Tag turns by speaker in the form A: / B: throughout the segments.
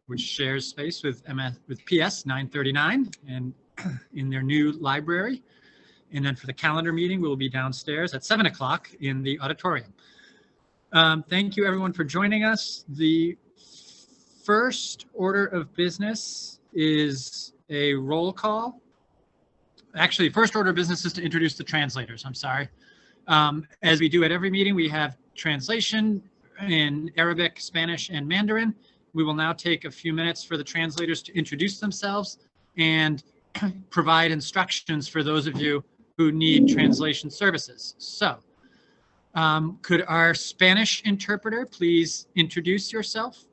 A: which shares space with PS 939 and in their new library. And then for the calendar meeting, we will be downstairs at 7 o'clock in the auditorium. Thank you everyone for joining us. The first order of business is a roll call. Actually, first order of business is to introduce the translators. I'm sorry. As we do at every meeting, we have translation in Arabic, Spanish, and Mandarin. We will now take a few minutes for the translators to introduce themselves and provide instructions for those of you who need translation services. So, could our Spanish interpreter please introduce yourself?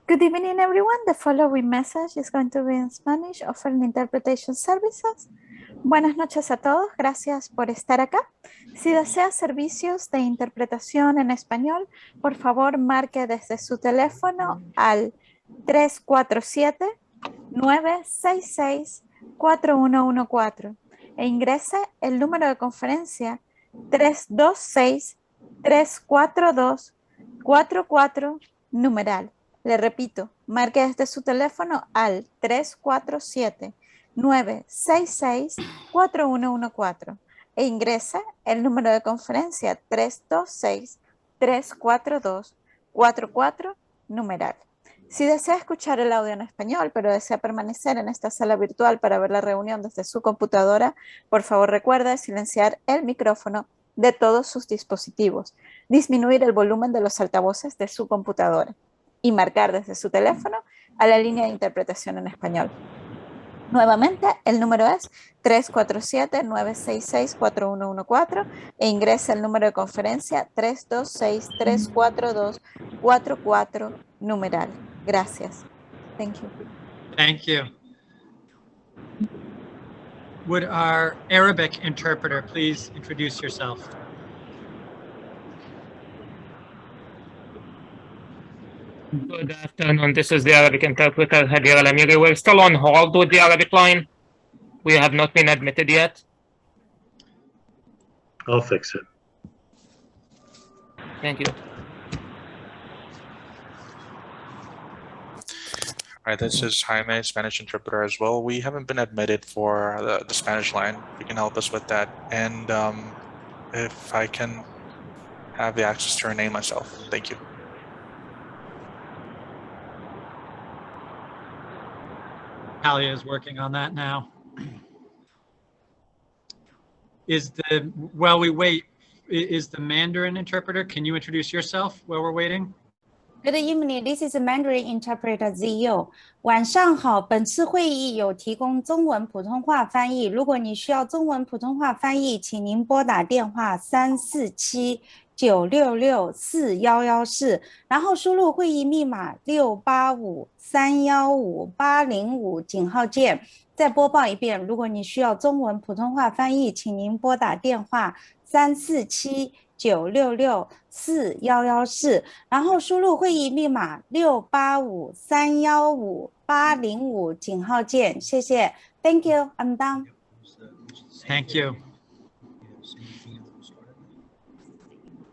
B: Good evening, everyone. The following message is going to be in Spanish, offering interpretation services. Buenas noches a todos. Gracias por estar acá. Si desea servicios de interpretación en español, por favor marque desde su teléfono al 347-966-4114 e ingrese el número de conferencia 326-342-44 numeral. Le repito, marque desde su teléfono al 347-966-4114 e ingrese el número de conferencia 326-342-44 numeral. Si desea escuchar el audio en español, pero desea permanecer en esta sala virtual para ver la reunión desde su computadora, por favor recuerde silenciar el micrófono de todos sus dispositivos, disminuir el volumen de los altavoces de su computadora y marcar desde su teléfono a la línea de interpretación en español. Nuevamente, el número es 347-966-4114 e ingresa el número de conferencia 326-342-44 numeral. Gracias. Thank you.
A: Thank you. Would our Arabic interpreter please introduce yourself?
C: Good afternoon. This is the Arabic interpreter, Hadir Al-Amiri. We're still on hold with the Arabic line. We have not been admitted yet.
D: I'll fix it.
C: Thank you.
E: All right, this is Jaime, Spanish interpreter as well. We haven't been admitted for the Spanish line. You can help us with that. And if I can have the access to rename myself. Thank you.
A: Talia is working on that now. While we wait, is the Mandarin interpreter? Can you introduce yourself while we're waiting?
F: Good evening. This is Mandarin interpreter Ziyo. 晚上好，本次会议有提供中文普通话翻译。如果你需要中文普通话翻译，请您拨打电话347-966-4114，然后输入会议密码685-315-805井号键。再播报一遍，如果你需要中文普通话翻译，请您拨打电话347-966-4114，然后输入会议密码685-315-805井号键。谢谢。Thank you. I'm done.
A: Thank you.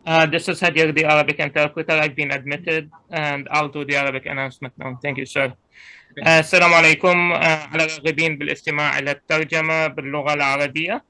C: This is Hadir, the Arabic interpreter. I've been admitted and I'll do the Arabic announcement now. Thank you, sir. السلام عليكم. على الراغبين بالاستماع إلى الترجمة باللغة العربية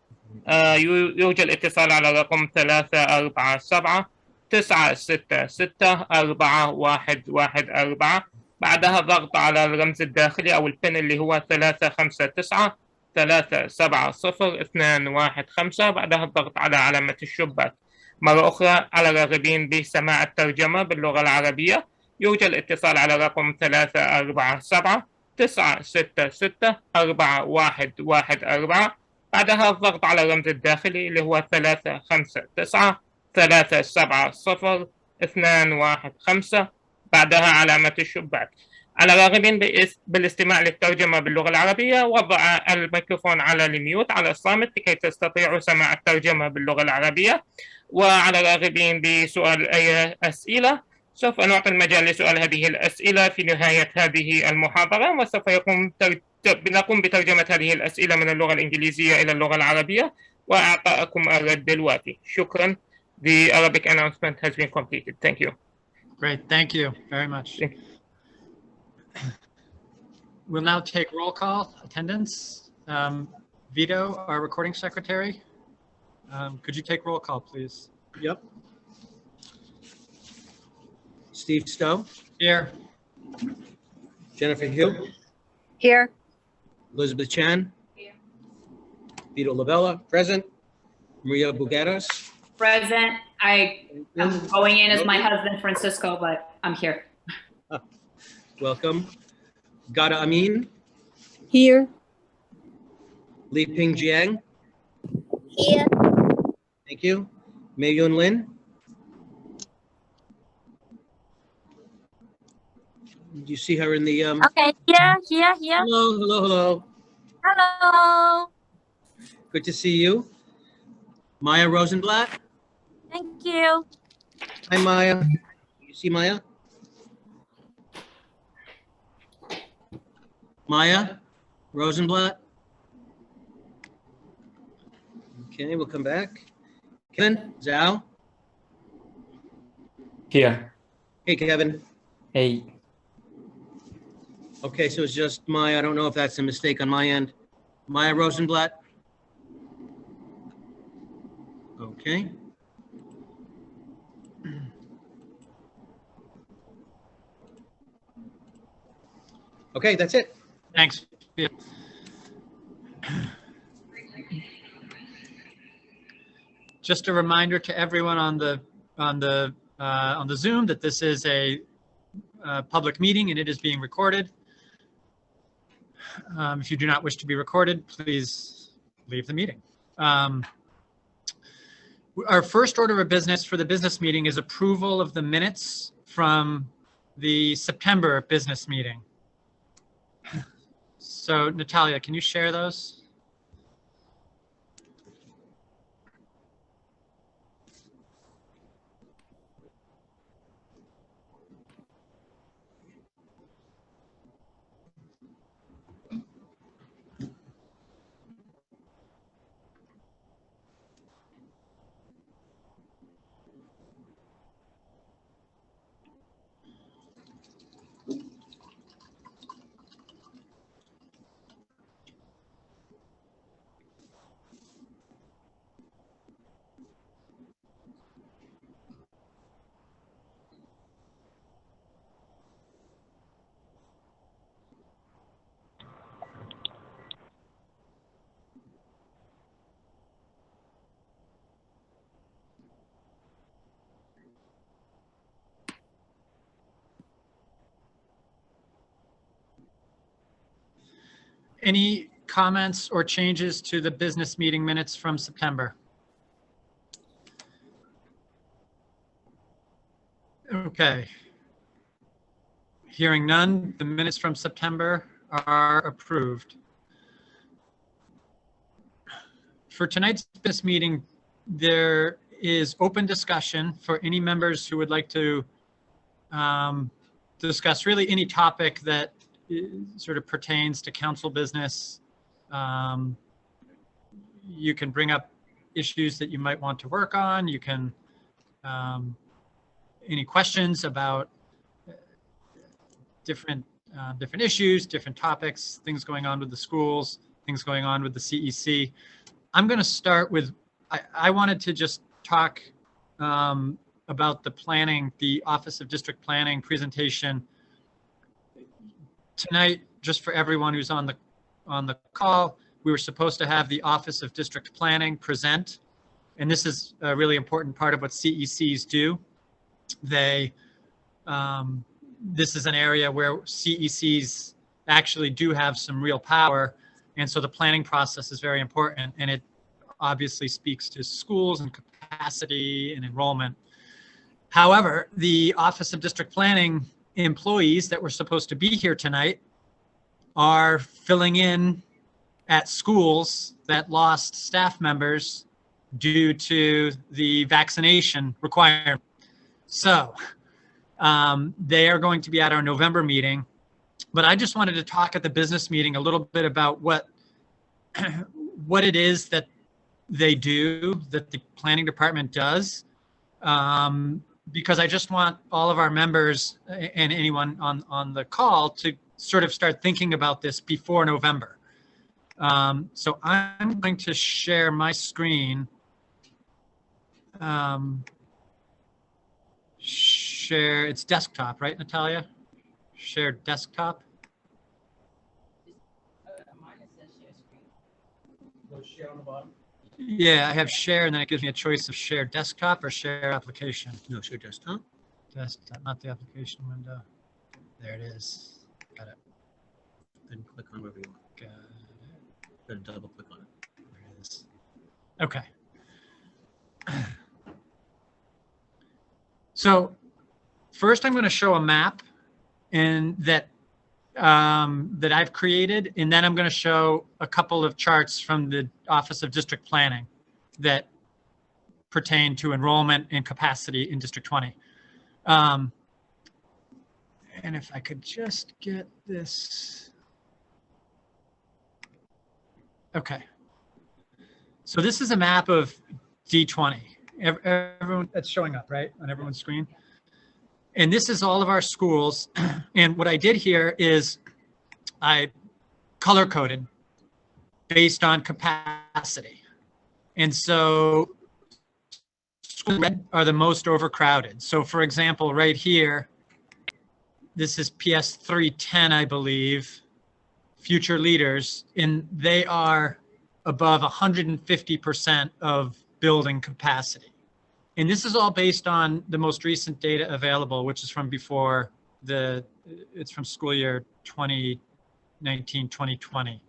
C: يوجد اتصال على رقم 347-966-4114. بعدها ضغط على الرمز الداخلي أو البن اللي هو 359-370-215. بعدها الضغط على علامة الشباك. مرة أخرى على الراغبين بسماع الترجمة باللغة العربية يوجد الاتصال على رقم 347-966-4114. بعدها الضغط على الرمز الداخلي اللي هو 359-370-215. بعدها علامة الشباك. على الراغبين بالاستماع للترجمة باللغة العربية وضع الميكروفون على الميوت على الصامت لكي تستطيعوا سماع الترجمة باللغة العربية. وعلى الراغبين بسؤال أي أسئلة سوف نعطي المجال لسؤال هذه الأسئلة في نهاية هذه المحاضرة، وسوف نقوم بترجمة هذه الأسئلة من اللغة الإنجليزية إلى اللغة العربية وإعطائكم الرد الوافي. شكرا. The Arabic announcement has been completed. Thank you.
A: Great, thank you very much.
C: Thank
A: We'll now take roll call attendance. Vito, our recording secretary, could you take roll call, please?
D: Yep. Steve Stowe,
A: Here.
D: Jennifer Hill,
F: Here.
D: Elizabeth Chan. Vito Lavella, present. Maria Bugueras.
G: Present. I'm going in as my husband, Francisco, but I'm here.
D: Welcome. Gada Amin,
F: Here.
D: Li Ping Jiang.
F: Here.
D: Thank you. Mei Yun Lin. Do you see her in the,
H: Okay, here.
D: hello.
H: Hello.
D: Good to see you. Maya Rosenblatt.
H: Thank you.
D: Hi, Maya. You see Maya? Maya Rosenblatt. Okay, we'll come back. Kevin Zhao.
I: Here.
D: Hey, Kevin.
I: Hey.
D: Okay, so it's just Maya. I don't know if that's a mistake on my end. Maya Rosenblatt. Okay. Okay, that's it.
A: Thanks. Just a reminder to everyone on the Zoom that this is a public meeting and it is being recorded. If you do not wish to be recorded, please leave the meeting. Our first order of business for the business meeting is approval of the minutes from the September business meeting. So Natalia, can you share those? Any comments or changes to the business meeting minutes from September? Okay. Hearing none, the minutes from September are approved. For tonight's business meeting, there is open discussion for any members who would like to discuss really any topic that sort of pertains to council business. You can bring up issues that you might want to work on. You can, any questions about different issues, different topics, things going on with the schools, things going on with the CEC. I'm going to start with, I wanted to just talk about the planning, the Office of District Planning presentation tonight. Just for everyone who's on the call, we were supposed to have the Office of District Planning present, and this is a really important part of what CECs do. They, this is an area where CECs actually do have some real power, and so the planning process is very important, and it obviously speaks to schools and capacity and enrollment. However, the Office of District Planning employees that were supposed to be here tonight are filling in at schools that lost staff members due to the vaccination requirement. So they are going to be at our November meeting, but I just wanted to talk at the business meeting a little bit about what it is that they do, that the planning department does, because I just want all of our members and anyone on the call to sort of start thinking about this before November. So I'm going to share my screen. Share, it's desktop, right, Natalia? Share desktop. Share on the bottom? Yeah, I have share, and then it gives me a choice of share desktop or share application.
D: No, share desktop.
A: Desktop, not the application window. There it is. Got it.
D: Then click on wherever you want.
A: Got it.
D: Then double click on it.
A: There it is. Okay. So first I'm going to show a map and that I've created, and then I'm going to show a couple of charts from the Office of District Planning that pertain to enrollment and capacity in District 20. And if I could just get this. Okay. So this is a map of D20. Everyone that's showing up, right, on everyone's screen. And this is all of our schools. And what I did here is I color coded based on capacity. And so schools red are the most overcrowded. So for example, right here, this is PS 310, I believe, future leaders, and they are above 150% of building capacity. And this is all based on the most recent data available, which is from before it's from school year 2019, 2020.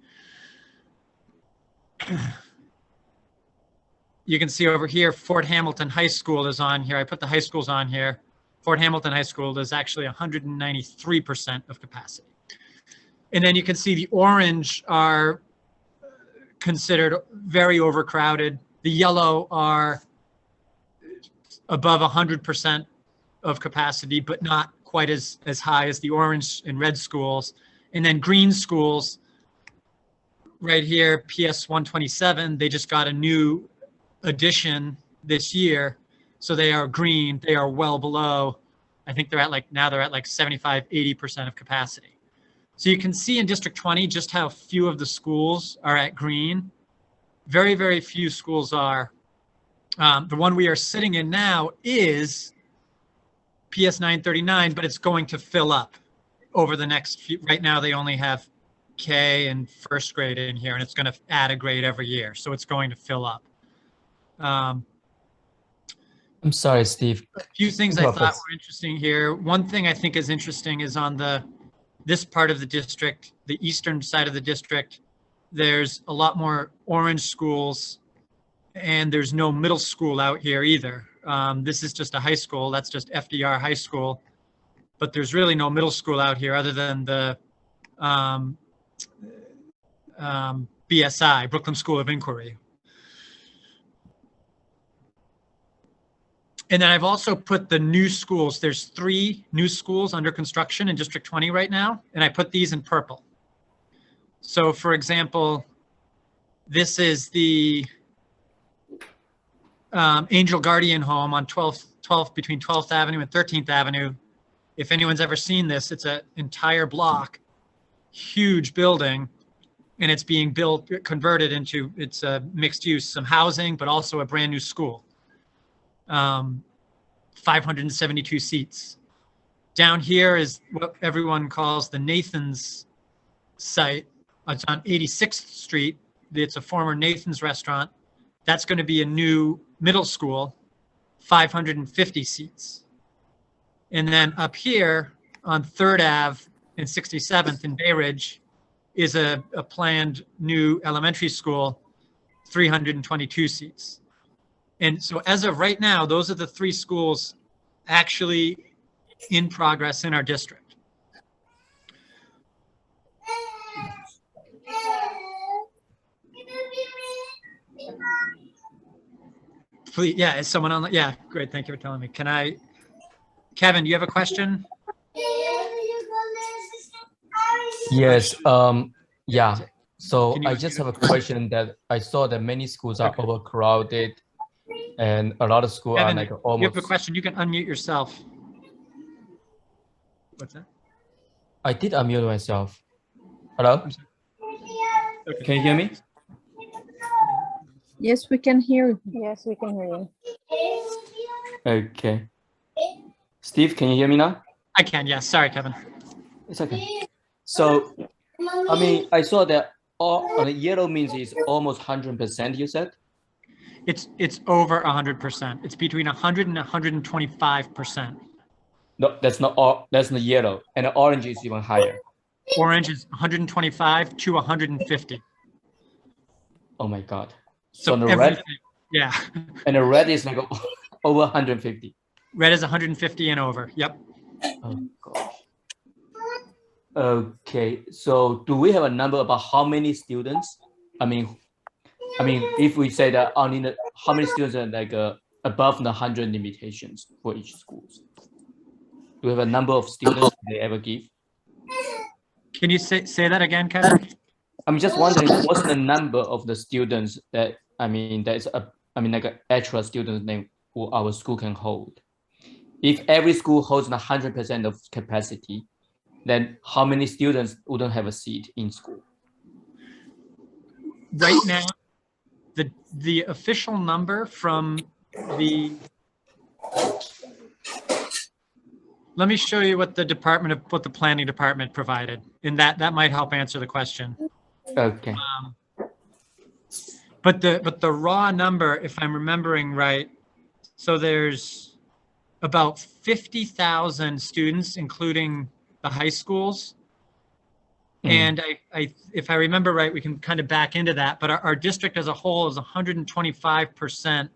A: You can see over here, Fort Hamilton High School is on here. I put the high schools on here. Fort Hamilton High School is actually 193% of capacity. And then you can see the orange are considered very overcrowded. The yellow are above 100% of capacity, but not quite as high as the orange and red schools. And then green schools, right here, PS 127, they just got a new addition this year. So they are green, they are well below. I think they're at like 75, 80% of capacity. So you can see in District 20 just how few of the schools are at green. Very, very few schools are. The one we are sitting in now is PS 939, but it's going to fill up over the next few. Right now, they only have K and first grade in here, and it's going to add a grade every year. So it's going to fill up.
I: I'm sorry, Steve.
A: A few things I thought were interesting here. One thing I think is interesting is on this part of the district, the eastern side of the district, there's a lot more orange schools, and there's no middle school out here either. This is just a high school. That's just FDR High School. But there's really no middle school out here other than the BSI, Brooklyn School of Inquiry. And then I've also put the new schools. There's 3 new schools under construction in District 20 right now, and I put these in purple. So for example, this is the Angel Guardian Home on 12th between 12th Avenue and 13th Avenue. If anyone's ever seen this, it's an entire block, huge building, and it's being built, converted into, it's a mixed use, some housing, but also a brand new school. 572 seats. Down here is what everyone calls the Nathan's site. It's on 86th Street. It's a former Nathan's restaurant. That's going to be a new middle school, 550 seats. And then up here on 3rd Ave and 67th in Bay Ridge is a planned new elementary school, 322 seats. And so as of right now, those are the 3 schools actually in progress in our district. Please, yeah, is someone on? Yeah, great. Thank you for telling me. Kevin, do you have a question?
I: Yes. Yeah. So I just have a question that I saw that many schools are overcrowded. and a lot of schools are
A: Kevin,
I: like
A: you have
I: almost.
A: a question, you can unmute yourself. What's that?
I: I did unmute myself. Hello?
A: Okay.
I: Can you hear me?
B: Yes, we can hear you. Yes, we can hear you.
I: Okay. Steve, can you hear me now?
A: I can, yes. Sorry, Kevin.
I: It's okay. So, I mean, I saw that all yellow means it's almost 100%, you said?
A: It's over 100%. It's between 100 and 125%.
I: No, that's not all. That's not yellow. And the orange is even higher.
A: Orange is 125 to 150.
I: Oh my God.
A: So
I: the red,
A: everything, yeah.
I: and the red is like over 150.
A: Red is 150 and over. Yep.
I: Oh gosh. Okay, so do we have a number about how many students? I mean, if we say that only how many students are like above the 100 limitations for each school? Do we have a number of students they ever give?
A: Can you say that again, Kevin?
I: I'm just wondering what's the number of the students that that's like an extra student name who our school can hold. If every school holds 100% of capacity, then how many students wouldn't have a seat in school?
A: Right now, the official number from the, let me show you what the planning department provided, and that might help answer the question.
I: Okay.
A: But the raw number, if I'm remembering right, so there's about 50,000 students, including the high schools. And if I remember right, we can kind of back into that, but our district as a whole is 125%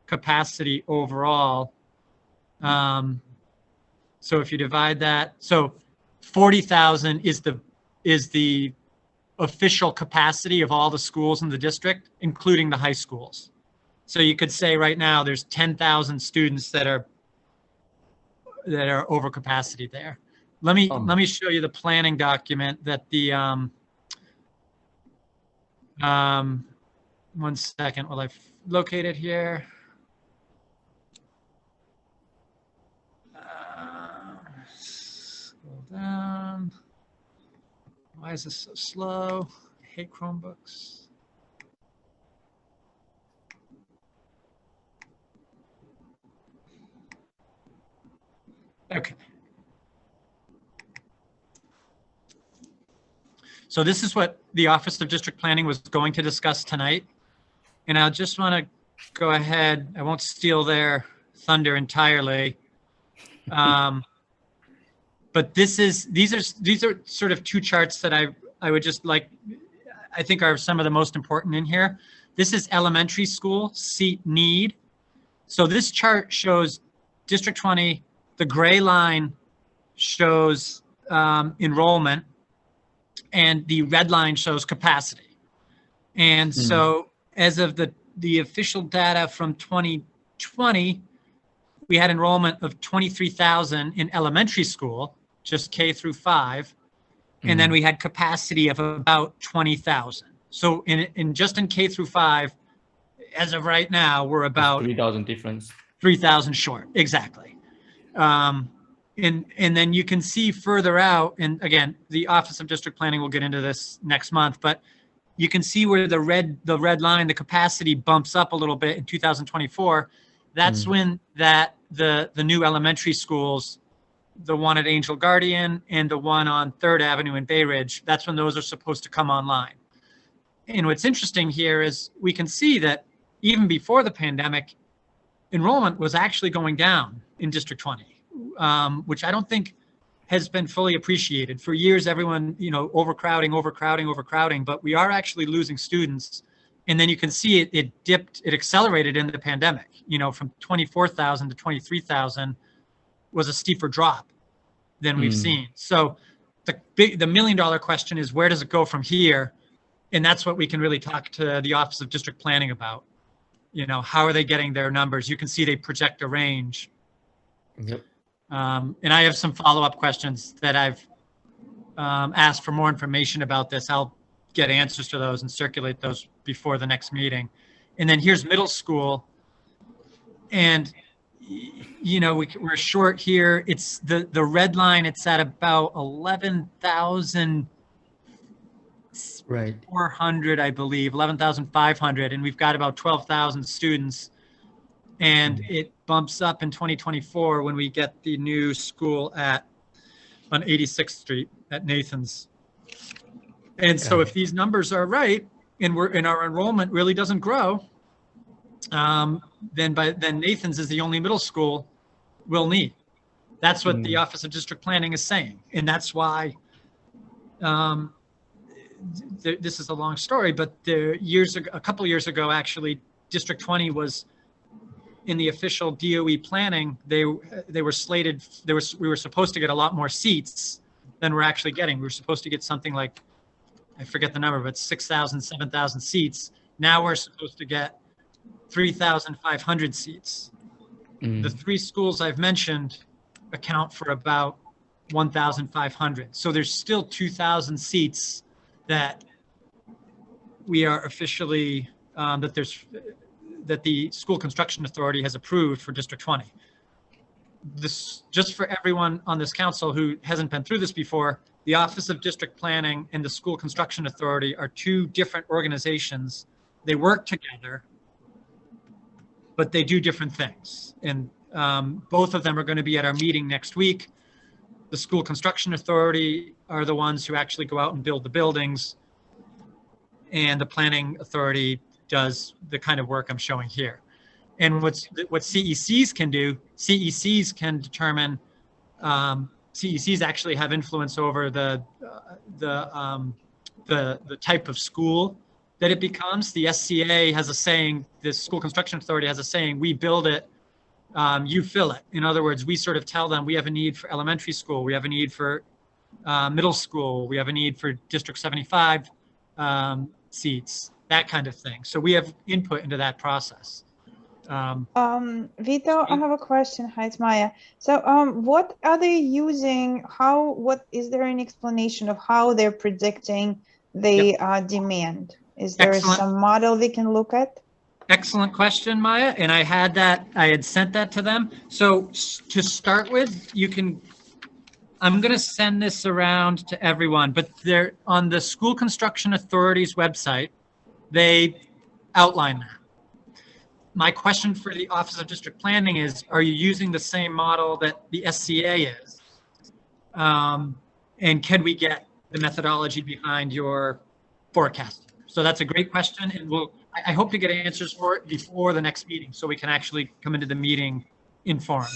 A: capacity overall. So if you divide that, so 40,000 is the official capacity of all the schools in the district, including the high schools. So you could say right now there's 10,000 students that are over capacity there. Let me show you the planning document that the one second while I locate it here. Scroll down. Why is this so slow? I hate Chromebooks. Okay. So this is what the Office of District Planning was going to discuss tonight. And I just want to go ahead. I won't steal their thunder entirely. But these are sort of two charts that I would just like, I think are some of the most important in here. This is elementary school seat need. So this chart shows District 20, the gray line shows enrollment, and the red line shows capacity. And so as of the official data from 2020, we had enrollment of 23,000 in elementary school, just K through 5. And then we had capacity of about 20,000. So in just in K through 5, as of right now, we're about
I: 3,000 difference.
A: 3,000 short, exactly. And then you can see further out, and again, the Office of District Planning will get into this next month, but you can see where the red line, the capacity bumps up a little bit in 2024. That's when the new elementary schools, the one at Angel Guardian and the one on 3rd Avenue in Bay Ridge, that's when those are supposed to come online. And what's interesting here is we can see that even before the pandemic, enrollment was actually going down in District 20, which I don't think has been fully appreciated. For years, everyone, overcrowding, but we are actually losing students. And then you can see it dipped, it accelerated in the pandemic, from 24,000 to 23,000 was a steeper drop than we've seen. So the million-dollar question is, where does it go from here? And that's what we can really talk to the Office of District Planning about. How are they getting their numbers? You can see they project a range.
I: Yep.
A: And I have some follow-up questions that I've asked for more information about this. I'll get answers to those and circulate those before the next meeting. And then here's middle school. And, you know, we're short here. It's the red line, it's at about 11,400,
I: Right.
A: I believe, 11,500, and we've got about 12,000 students. And it bumps up in 2024 when we get the new school on 86th Street at Nathan's. And so if these numbers are right, and our enrollment really doesn't grow, then Nathan's is the only middle school we'll need. That's what the Office of District Planning is saying. And that's why, this is a long story, but a couple years ago, actually, District 20 was in the official DOE planning. They were slated, we were supposed to get a lot more seats than we're actually getting. We were supposed to get something like, I forget the number, but 6,000, 7,000 seats. Now we're supposed to get 3,500 seats. The 3 schools I've mentioned account for about 1,500. So there's still 2,000 seats that we are officially, that the School Construction Authority has approved for District 20. This, just for everyone on this council who hasn't been through this before, the Office of District Planning and the School Construction Authority are 2 different organizations. They work together, but they do different things. And both of them are going to be at our meeting next week. The School Construction Authority are the ones who actually go out and build the buildings, and the Planning Authority does the kind of work I'm showing here. And what CECs can do, CECs can determine, CECs actually have influence over the type of school that it becomes. The SCA has a saying, the School Construction Authority has a saying, we build it, you fill it. In other words, we sort of tell them we have a need for elementary school, we have a need for middle school, we have a need for District 75 seats, that kind of thing. So we have input into that process.
J: Vito, I have a question. Hi, it's Maya. So what are they using? What is there an explanation of how they're predicting the demand? Is there some model we can look at?
A: Excellent question, Maya. And I had sent that to them. So to start with, I'm going to send this around to everyone, but they're on the School Construction Authority's website. They outline that. My question for the Office of District Planning is, are you using the same model that the SCA is? And can we get the methodology behind your forecast? So that's a great question, and I hope to get answers for it before the next meeting, so we can actually come into the meeting informed.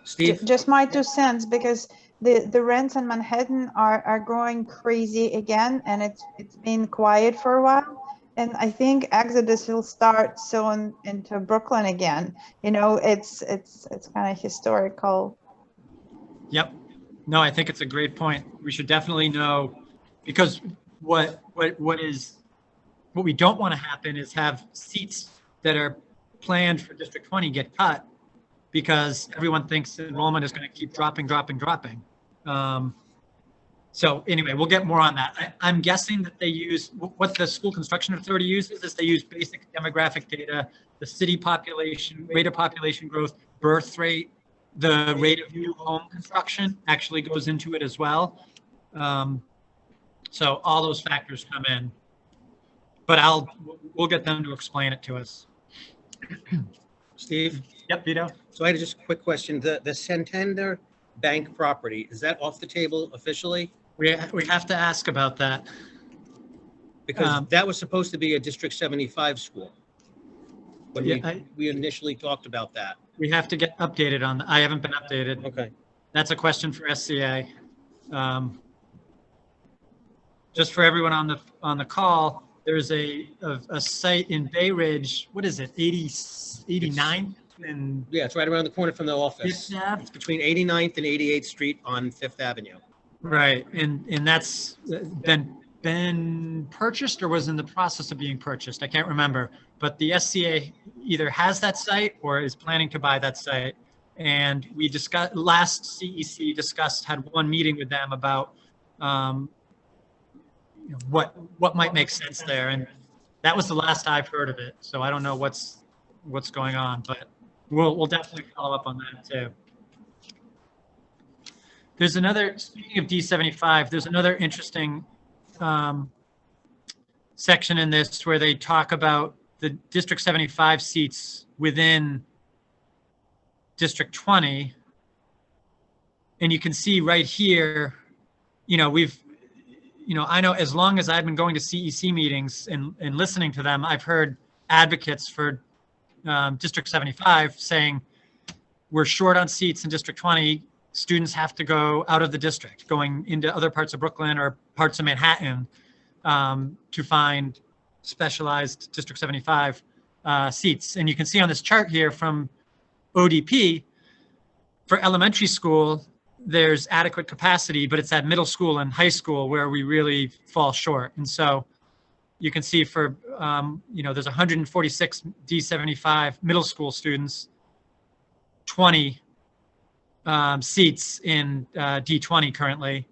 A: Steve?
J: Just my 2 cents, because the rents in Manhattan are growing crazy again, and it's been quiet for a while. And I think exodus will start soon into Brooklyn again. You know, it's kind of historical.
A: Yep. No, I think it's a great point. We should definitely know, because what we don't want to happen is have seats that are planned for District 20 get cut because everyone thinks enrollment is going to keep dropping. So anyway, we'll get more on that. I'm guessing that they use, what the School Construction Authority uses is they use basic demographic data, the city population, rate of population growth, birth rate, the rate of new home construction actually goes into it as well. So all those factors come in, but we'll get them to explain it to us.
D: Steve?
A: Yep, Vito.
D: So I had just a quick question. The Santander Bank property, is that off the table officially?
A: We have to ask about that.
D: Because that was supposed to be a District 75 school. When we initially talked about that.
A: We have to get updated on, I haven't been updated.
D: Okay.
A: That's a question for SCA. Just for everyone on the call, there's a site in Bay Ridge, what is it, 89th? And
D: yeah, it's right around the corner from the office.
A: Fifth Ave?
D: It's between 89th and 88th Street on Fifth Avenue.
A: Right, and that's been purchased or was in the process of being purchased. I can't remember, but the SCA either has that site or is planning to buy that site. And we discussed, last CEC had one meeting with them about what might make sense there, and that was the last I've heard of it. So I don't know what's going on, but We'll definitely follow up on that too. There's another, speaking of D75, there's another interesting section in this where they talk about the District 75 seats within District 20. And you can see right here, you know, I know as long as I've been going to CEC meetings and listening to them, I've heard advocates for District 75 saying, we're short on seats in District 20. Students have to go out of the district, going into other parts of Brooklyn or parts of Manhattan to find specialized District 75 seats. And you can see on this chart here from ODP, for elementary school, there's adequate capacity, but it's at middle school and high school where we really fall short. And so you can see for, there's 146 D75 middle school students, 20 seats in D20 currently,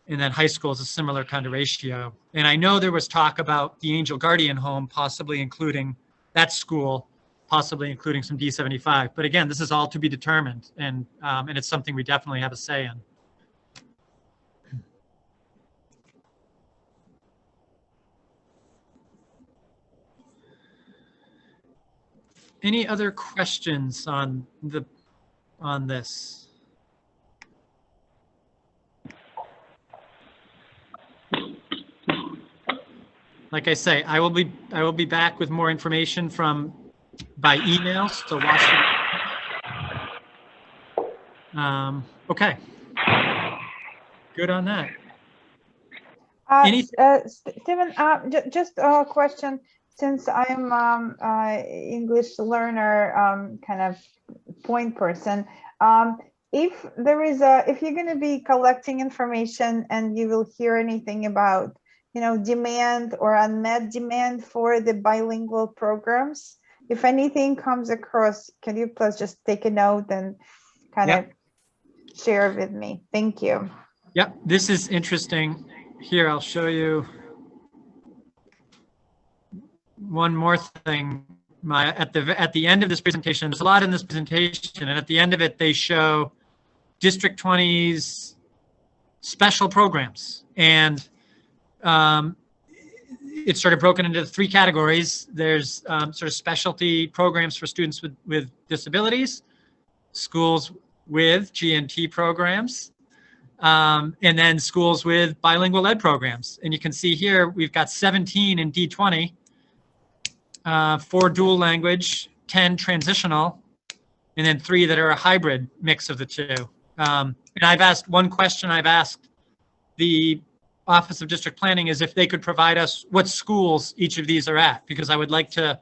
A: and then high school is a similar kind of ratio. And I know there was talk about the Angel Guardian Home possibly including that school, possibly including some D75. But again, this is all to be determined, and it's something we definitely have a say in. Any other questions on this? Like I say, I will be back with more information by email, so watch it. Okay. Good on that.
J: Stephen, just a question. Since I'm English learner kind of point person, if you're going to be collecting information and you will hear anything about, demand or unmet demand for the bilingual programs, if anything comes across, can you please just take a note and kind of share with me? Thank you.
A: Yep, this is interesting. Here, I'll show you one more thing. At the end of this presentation, there's a lot in this presentation, and at the end of it, they show District 20's special programs, and it's sort of broken into 3 categories. There's sort of specialty programs for students with disabilities, schools with GNT programs, and then schools with bilingual ed programs. And you can see here, we've got 17 in D20, 4 dual language, 10 transitional, and then 3 that are a hybrid mix of the 2. And I've asked one question I've asked the Office of District Planning is if they could provide us what schools each of these are at, because I would like to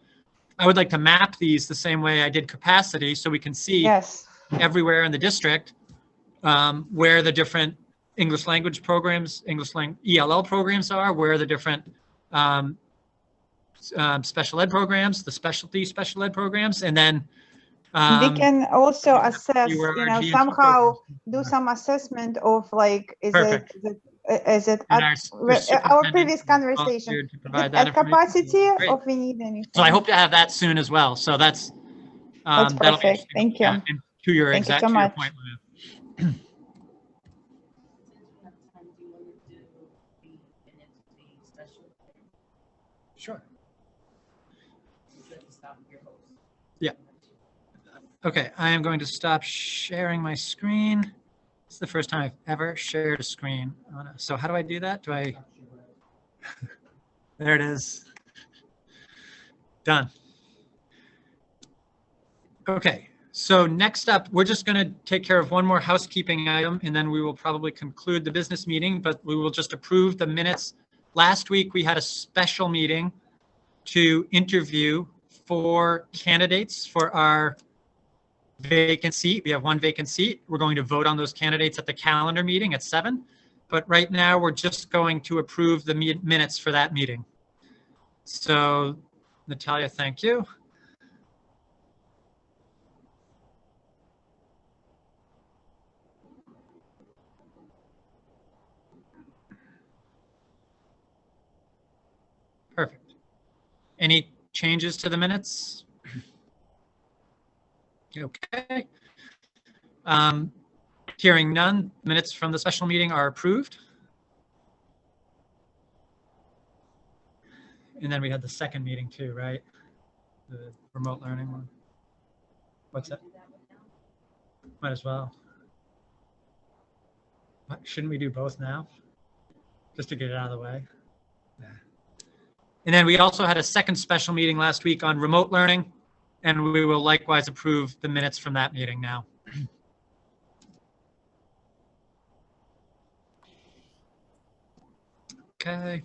A: map these the same way I did capacity, so we can see everywhere in the district where the different English language programs, ELL programs are, where the different special ed programs, the specialty special ed programs, and then
J: we can also assess,
A: GNT
J: somehow
A: programs.
J: do some assessment of like,
A: Perfect.
J: Is it
A: And
J: our previous conversation at capacity,
A: Great.
J: or we need anything?
A: So I hope to have that soon as well. So that's that'll be
J: perfect.
A: interesting.
J: Thank you.
A: And to your
J: Thank you
A: exact
J: so
A: to your
J: much.
A: point, Lou. Sure. Yeah. Okay, I am going to stop sharing my screen. It's the first time I've ever shared a screen. So how do I do that? There it is. Done. Okay, so next up, we're just going to take care of one more housekeeping item, and then we will probably conclude the business meeting, but we will just approve the minutes. Last week, we had a special meeting to interview 4 candidates for our vacant seat. We have 1 vacant seat. We're going to vote on those candidates at the calendar meeting at 7. But right now, we're just going to approve the minutes for that meeting. So, Natalia, thank you. Perfect. Any changes to the minutes? Okay. Hearing none, minutes from the special meeting are approved. And then we had the second meeting too, right? The remote learning one. What's that? Might as well. Shouldn't we do both now? Just to get it out of the way. Yeah. And then we also had a second special meeting last week on remote learning, and we will likewise approve the minutes from that meeting now. Okay.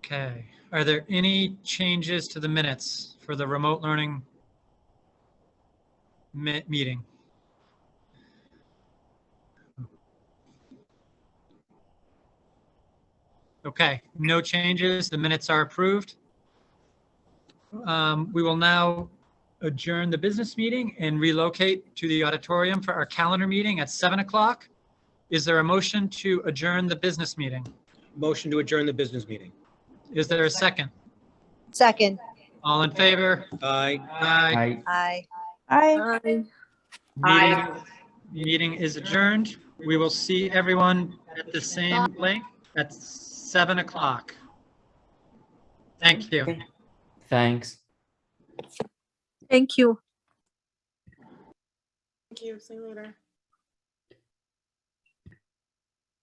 A: Okay. Are there any changes to the minutes for the remote learning meeting? Okay, no changes. The minutes are approved. We will now adjourn the business meeting and relocate to the auditorium for our calendar meeting at 7 o'clock. Is there a motion to adjourn the business meeting?
D: Motion to adjourn the business meeting.
A: Is there a second?
K: Second.
A: All in favor?
D: Aye.
A: Aye.
K: Aye.
J: Aye.
A: Meeting is adjourned. We will see everyone at the same link at 7 o'clock. Thank you.
I: Thanks.
H: Thank you.
K: Thank you. See you later.